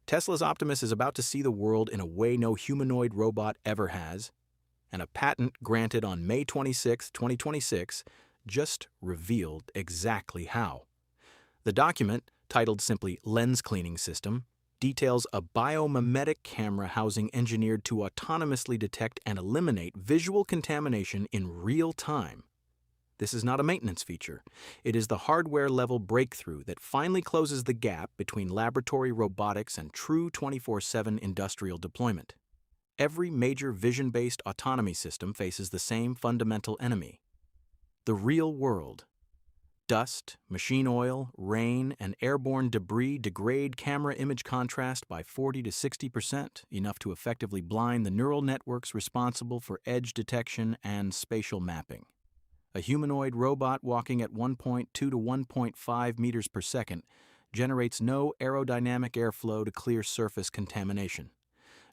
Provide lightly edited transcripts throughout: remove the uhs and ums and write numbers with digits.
Tesla's Optimus is about to see the world in a way no humanoid robot ever has, and a patent granted on May 26, 2026, just revealed exactly how. The document, titled simply Lens Cleaning System, details a biomimetic camera housing engineered to autonomously detect and eliminate visual contamination in real time. This is not a maintenance feature. It is the hardware-level breakthrough that finally closes the gap between laboratory robotics and true 24/7 industrial deployment. Every major vision-based autonomy system faces the same fundamental enemy: the real world. Dust, machine oil, rain, and airborne debris degrade camera image contrast by 40 to 60%, enough to effectively blind the neural networks responsible for edge detection and spatial mapping. A humanoid robot walking at 1.2 to 1.5 meters per second generates no aerodynamic airflow to clear surface contamination.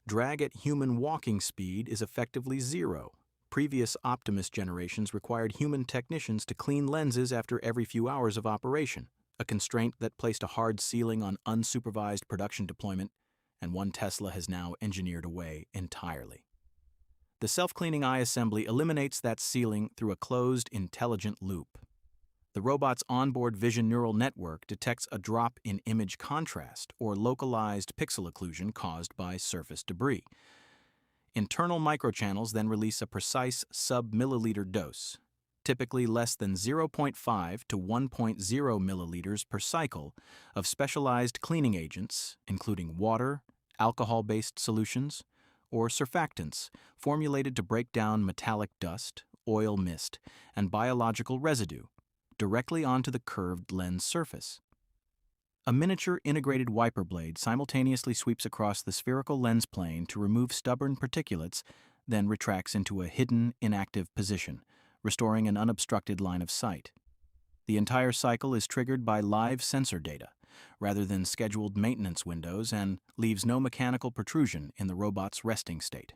Drag at human walking speed is effectively zero. Previous Optimus generations required human technicians to clean lenses after every few hours of operation, a constraint that placed a hard ceiling on unsupervised production deployment, and one Tesla has now engineered away entirely. The self-cleaning eye assembly eliminates that ceiling through a closed, intelligent loop. The robot's onboard vision neural network detects a drop in image contrast or localized pixel occlusion caused by surface debris. Internal microchannels then release a precise sub-milliliter dose, typically less than 0.5 to 1.0 milliliters per cycle, of specialized cleaning agents, including water, alcohol-based solutions, or surfactants formulated to break down metallic dust, oil mist, and biological residue directly onto the curved lens surface. A miniature integrated wiper blade simultaneously sweeps across the spherical lens plane to remove stubborn particulates, then retracts into a hidden, inactive position, restoring an unobstructed line of sight. The entire cycle is triggered by live sensor data, rather than scheduled maintenance windows, and leaves no mechanical protrusion in the robot's resting state.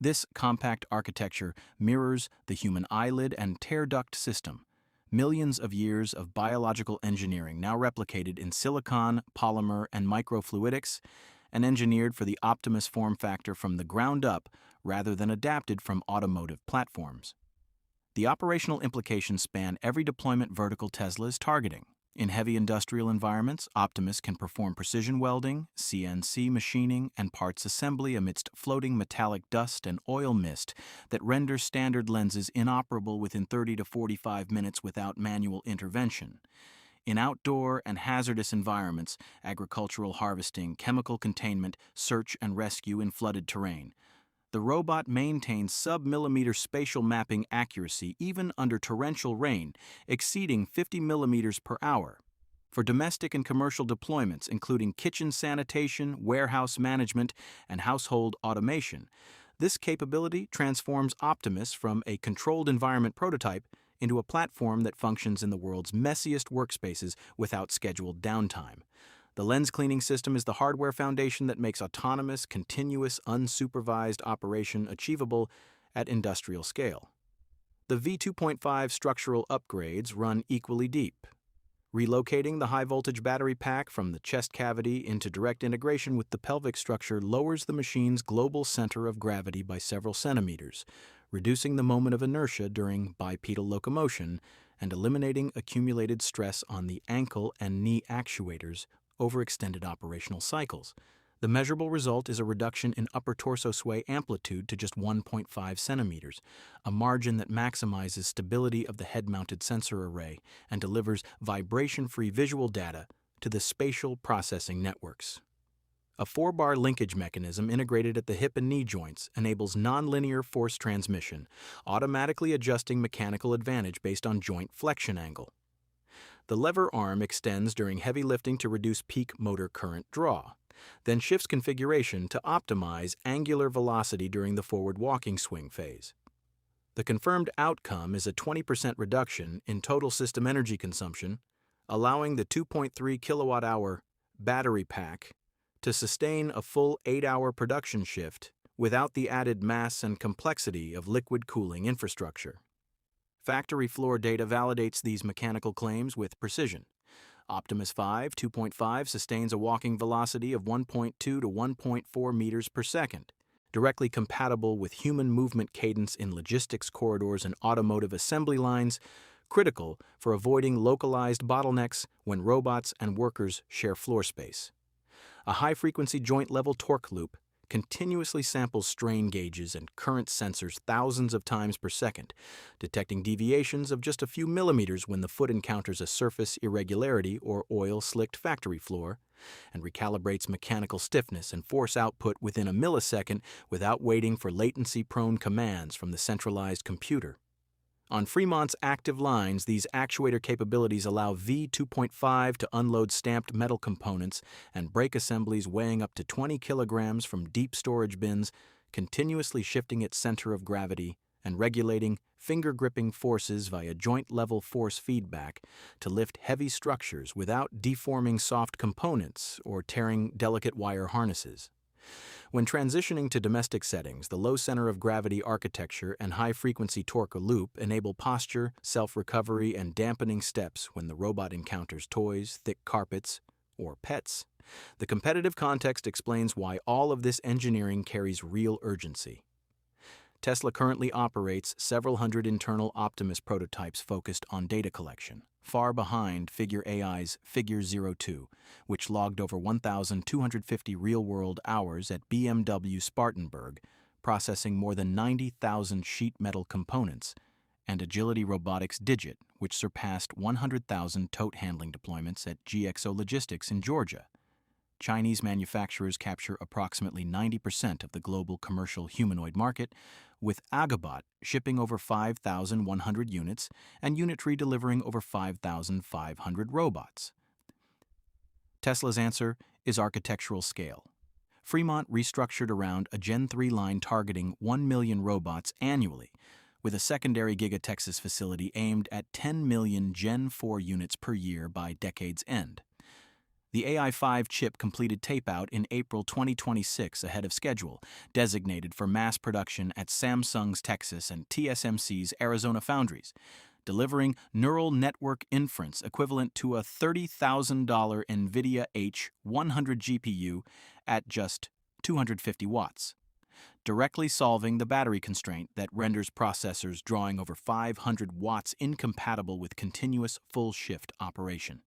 This compact architecture mirrors the human eyelid and tear duct system, millions of years of biological engineering now replicated in silicon, polymer, and microfluidics, and engineered for the Optimus form factor from the ground up rather than adapted from automotive platforms. The operational implications span every deployment vertical Tesla is targeting. In heavy industrial environments, Optimus can perform precision welding, CNC machining, and parts assembly amidst floating metallic dust and oil mist that renders standard lenses inoperable within 30 to 45 minutes without manual intervention. In outdoor and hazardous environments, agricultural harvesting, chemical containment, search and rescue in flooded terrain, the robot maintains sub-millimeter spatial mapping accuracy even under torrential rain, exceeding 50 millimeters per hour. For domestic and commercial deployments, including kitchen sanitation, warehouse management, and household automation, this capability transforms Optimus from a controlled environment prototype into a platform that functions in the world's messiest workspaces without scheduled downtime. The lens cleaning system is the hardware foundation that makes autonomous, continuous, unsupervised operation achievable at industrial scale. The V2.5 structural upgrades run equally deep. Relocating the high-voltage battery pack from the chest cavity into direct integration with the pelvic structure lowers the machine's global center of gravity by several centimeters, reducing the moment of inertia during bipedal locomotion and eliminating accumulated stress on the ankle and knee actuators over extended operational cycles. The measurable result is a reduction in upper torso sway amplitude to just 1.5 centimeters, a margin that maximizes stability of the head-mounted sensor array and delivers vibration-free visual data to the spatial processing networks. A 4-bar linkage mechanism integrated at the hip and knee joints enables nonlinear force transmission, automatically adjusting mechanical advantage based on joint flexion angle. The lever arm extends during heavy lifting to reduce peak motor current draw, then shifts configuration to optimize angular velocity during the forward walking swing phase. The confirmed outcome is a 20% reduction in total system energy consumption, allowing the 2.3 kilowatt-hour battery pack to sustain a full 8-hour production shift without the added mass and complexity of liquid cooling infrastructure. Factory floor data validates these mechanical claims with precision. Optimus V 2.5 sustains a walking velocity of 1.2 to 1.4 meters per second, directly compatible with human movement cadence in logistics corridors and automotive assembly lines, critical for avoiding localized bottlenecks when robots and workers share floor space. A high-frequency joint-level torque loop continuously samples strain gauges and current sensors thousands of times per second, detecting deviations of just a few millimeters when the foot encounters a surface irregularity or oil-slicked factory floor, and recalibrates mechanical stiffness and force output within a millisecond without waiting for latency-prone commands from the centralized computer. On Fremont's active lines, these actuator capabilities allow V2.5 to unload stamped metal components and brake assemblies weighing up to 20 kilograms from deep storage bins, continuously shifting its center of gravity and regulating finger-gripping forces via joint-level force feedback to lift heavy structures without deforming soft components or tearing delicate wire harnesses. When transitioning to domestic settings, the low center of gravity architecture and high-frequency torque loop enable posture, self-recovery, and dampening steps when the robot encounters toys, thick carpets, or pets. The competitive context explains why all of this engineering carries real urgency. Tesla currently operates several hundred internal Optimus prototypes focused on data collection, far behind Figure AI's Figure 02, which logged over 1,250 real-world hours at BMW Spartanburg, processing more than 90,000 sheet metal components, and Agility Robotics Digit, which surpassed 100,000 tote handling deployments at GXO Logistics in Georgia. Chinese manufacturers capture approximately 90% of the global commercial humanoid market, with Agabot shipping over 5,100 units and Unitree delivering over 5,500 robots. Tesla's answer is architectural scale. Fremont restructured around a Gen 3 line targeting 1 million robots annually, with a secondary Giga Texas facility aimed at 10 million Gen 4 units per year by decade's end. The AI5 chip completed tape-out in April 2026 ahead of schedule, designated for mass production at Samsung's Texas and TSMC's Arizona foundries, delivering neural network inference equivalent to a $30,000 NVIDIA H100 GPU at just 250 watts, directly solving the battery constraint that renders processors drawing over 500 watts incompatible with continuous full-shift operation.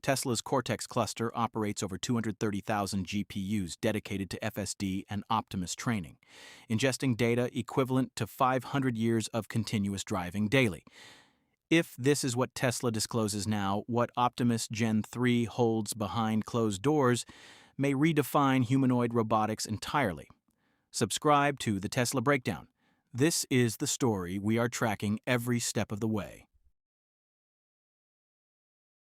Tesla's Cortex cluster operates over 230,000 GPUs dedicated to FSD and Optimus training, ingesting data equivalent to 500 years of continuous driving daily. If this is what Tesla discloses now, what Optimus Gen 3 holds behind closed doors may redefine humanoid robotics entirely. Subscribe to the Tesla Breakdown. This is the story we are tracking every step of the way.